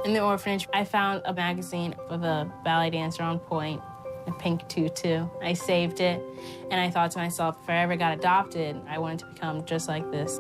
In the orphanage, I found a magazine with a ballet dancer on point, a pink tutu. I saved it, and I thought to myself, if I ever got adopted, I wanted to become just like this.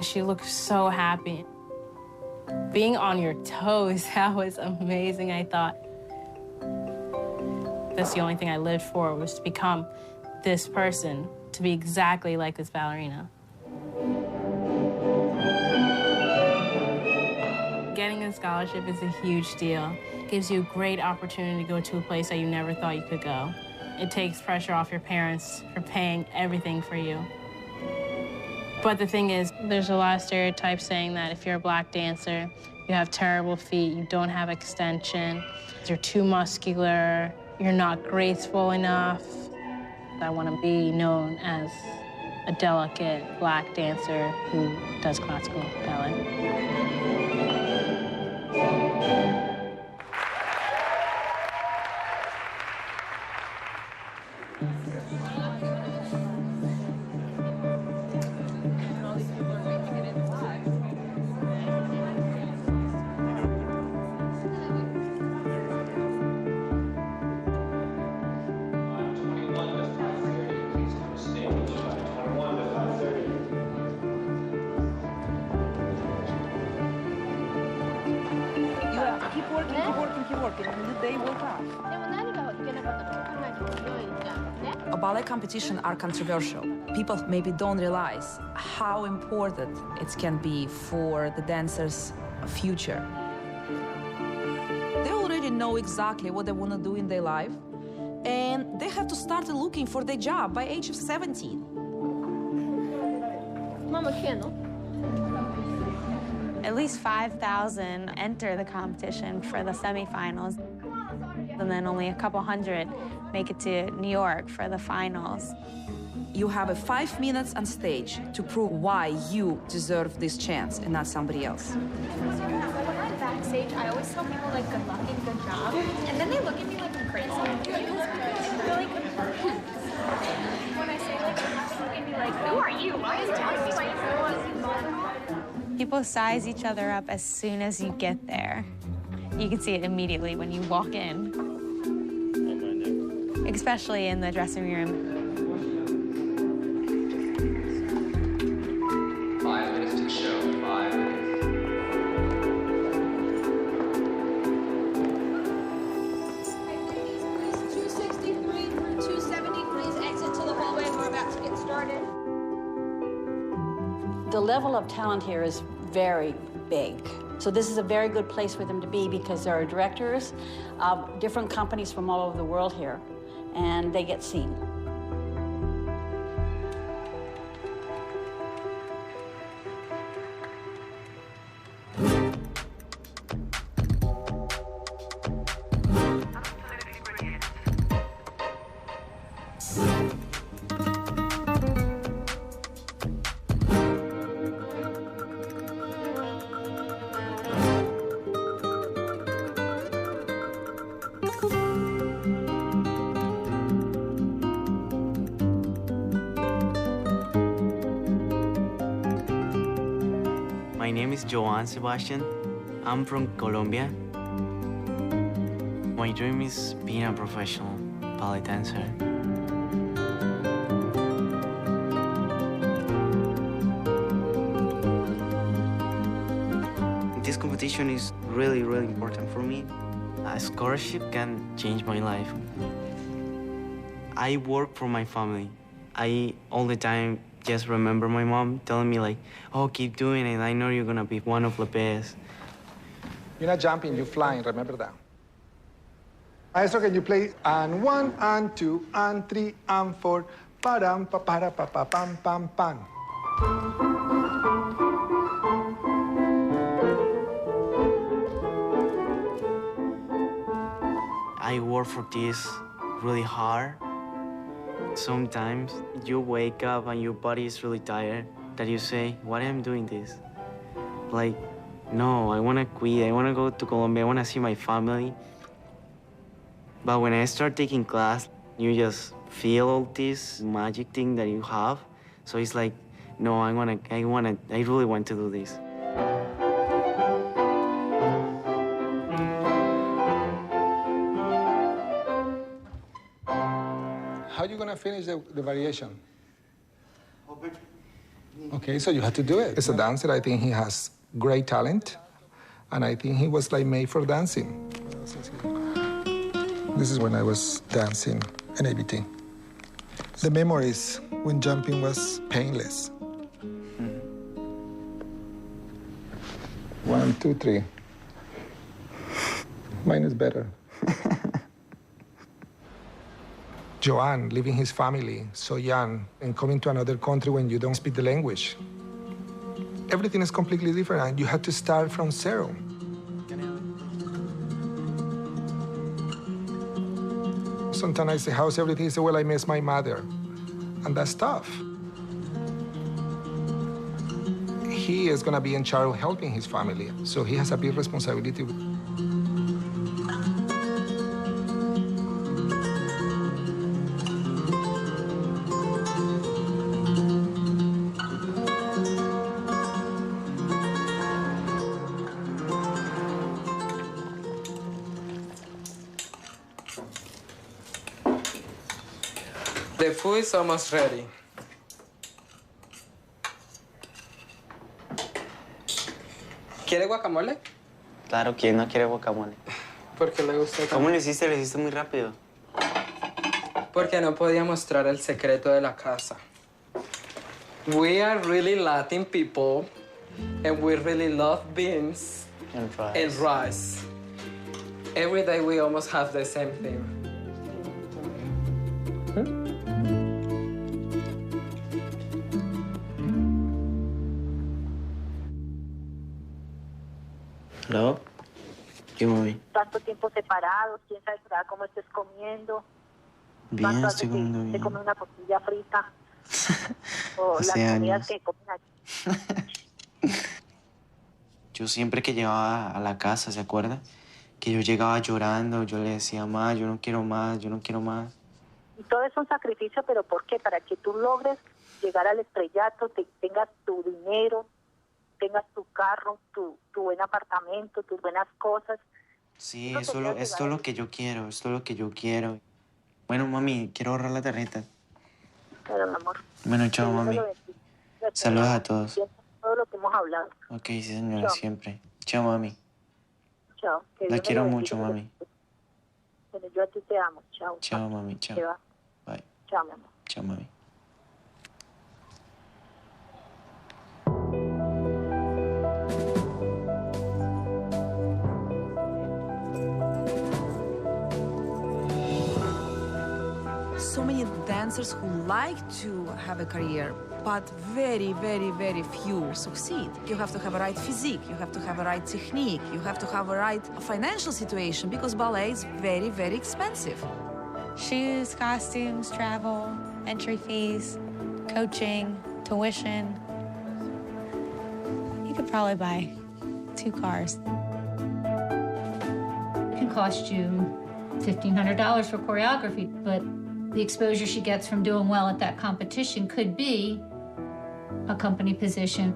She looked so happy. Being on your toes, that was amazing, I thought. That's the only thing I lived for, was to become this person, to be exactly like this ballerina. Getting a scholarship is a huge deal. It gives you a great opportunity to go to a place that you never thought you could go. It takes pressure off your parents for paying everything for you. But the thing is, there's a lot of stereotypes saying that if you're a black dancer, you have terrible feet, you don't have extension, you're too muscular, you're not graceful enough. I want to be known as a delicate black dancer who does classical ballet. Ballet competitions are controversial. People maybe don't realize how important it can be for the dancers' future. They already know exactly what they want to do in their life, and they have to start looking for their job by age of 17. Mama can't. At least 5,000 enter the competition for the semifinals, and then only a couple hundred make it to New York for the finals. You have 5 minutes on stage to prove why you deserve this chance and not somebody else. When I'm backstage, I always tell people, like, good luck and good job, and then they look at me like I'm crazy. They're like, when I say, like, they look at me like, who are you? Why is telling me People size each other up as soon as you get there. You can see it immediately when you walk in, especially in the dressing room. 5 minutes to the show. 5 minutes. Please, 263 through 270, please exit to the hallway. We're about to get started. The level of talent here is very big. So this is a very good place for them to be because there are directors of different companies from all over the world here, and they get seen. My name is Joan Sebastian. I'm from Colombia. My dream is being a professional ballet dancer. This competition is really, really important for me. A scholarship can change my life. I work for my family. I all the time just remember my mom telling me, like, oh, keep doing it. I know you're gonna be one of the best. You're not jumping, you're flying, remember that. Maestro, can you play and 1, and 2, and 3, and 4, pa-dam, pa-para, pa-pa-pam, pam, pam. I work for this really hard. Sometimes you wake up and your body is really tired, that you say, why am I doing this? Like, no, I want to quit. I want to go to Colombia. I want to see my family. But when I start taking class, you just feel all this magic thing that you have. So it's like, no, I really want to do this. are you going to finish the variation? Okay, so you have to do it. As a dancer, I think he has great talent, and I think he was like made for dancing. This is when I was dancing in ABT. The memories when jumping was painless. 1, 2, 3. Mine is better. Joan, leaving his family so young and coming to another country when you don't speak the language. Everything is completely different, and you have to start from zero. Sometimes I say, how's everything? I say, well, I miss my mother. And that's tough. He is going to be in charge of helping his family, so he has a big responsibility. The food is almost ready. ¿Quiere guacamole? Claro, ¿quién no quiere guacamole? ¿Por qué le gusta tanto? ¿Cómo lo hiciste? Lo hiciste muy rápido. Porque no podía mostrar el secreto de la casa. We are really Latin people, and we really love beans and rice. Every day we almost have the same thing. ¿Aló? ¿Qué, mami? Tanto tiempo separados, quién sabe cómo estés comiendo. Bien, estoy comiendo bien. ¿Te come una costilla frita? O Hace las años. comidas que comen aquí. Yo siempre que llegaba a la casa, ¿se acuerda? Que yo llegaba llorando, yo le decía, ma, yo no quiero más, yo no quiero más. Y todo es un sacrificio, ¿pero por qué? Para que tú logres llegar al estrellato, tengas tu dinero, tengas tu carro, tu buen apartamento, tus buenas cosas. Sí, esto es lo que yo quiero, esto es lo que yo quiero. Bueno, mami, quiero ahorrar la tarjeta. Claro, mi amor. Bueno, chao, mami. Saludos a todos. Todo lo que hemos hablado. Ok, sí, señora, Chao. siempre. Chao, mami. Chao. Que La Dios me quiero lo mucho, bendiga. mami. Bueno, yo a ti te amo. Chao. Chao, mami, chao. Te va. Bye. Chao, mi amor. Chao, mami. So many dancers who like to have a career, but very, very, very few succeed. You have to have a right physique, you have to have a right technique, you have to have a right financial situation, because ballet is very, very expensive. Shoes, costumes, travel, entry fees, coaching, tuition. You could probably buy 2 cars. It can cost you $1,500 for choreography, but the exposure she gets from doing well at that competition could be a company position.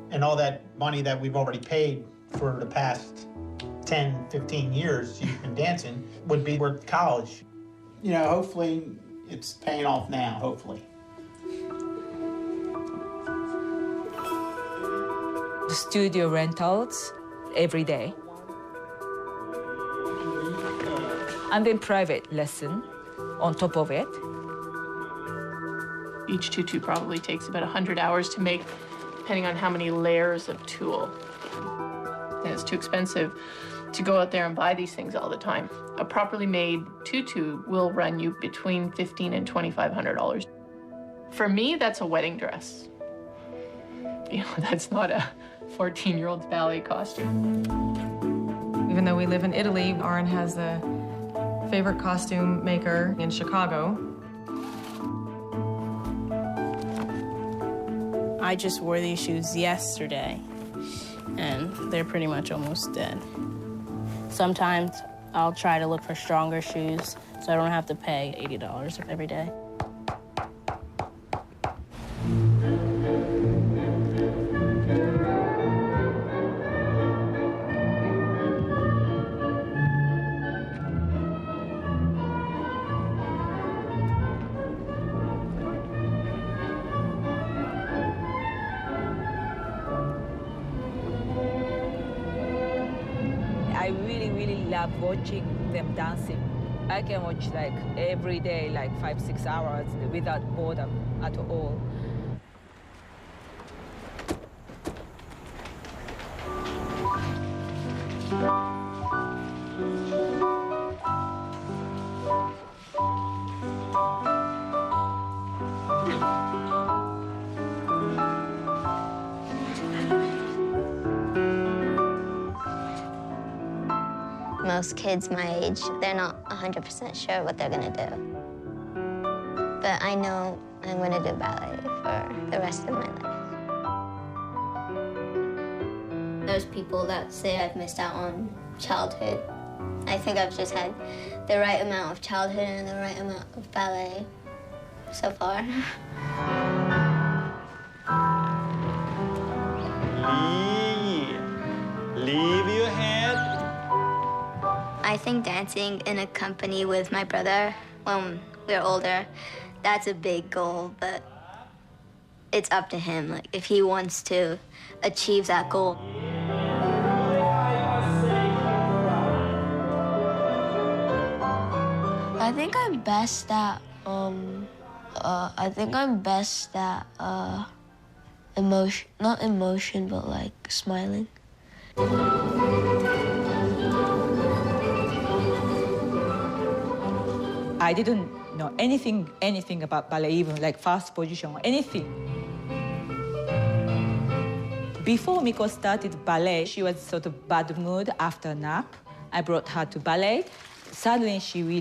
And all that money that we've already paid for the past 10, 15 years you've been dancing would be worth college. You know, hopefully it's paying off now, hopefully. The studio rentals every day. And then private lesson on top of it. Each tutu probably takes about 100 hours to make, depending on how many layers of tulle. And it's too expensive to go out there and buy these things all the time. A properly made tutu will run you between $1,500 and $2,500. For me, that's a wedding dress. You know, that's not a 14-year-old's ballet costume. Even though we live in Italy, Aaron has a favorite costume maker in Chicago. I just wore these shoes yesterday, and they're pretty much almost dead. Sometimes I'll try to look for stronger shoes so I don't have to pay $80 every day. I really love watching them dancing. I can watch like every day, like 5-6 hours without boredom at all. Most kids my age, they're not 100% sure what they're gonna do. But I know I'm gonna do ballet for the rest of my life. There's people that say I've missed out on childhood. I think I've just had the right amount of childhood and the right amount of ballet so far. Leave your head. I think dancing in a company with my brother when we're older, that's a big goal, but it's up to him, like if he wants to achieve that goal. I think I'm best at emotion, not emotion, but like smiling. I didn't know anything about ballet, even like fast position or anything. Before Miko started ballet, she was sort of bad mood after a nap. I brought her to ballet. Suddenly, she really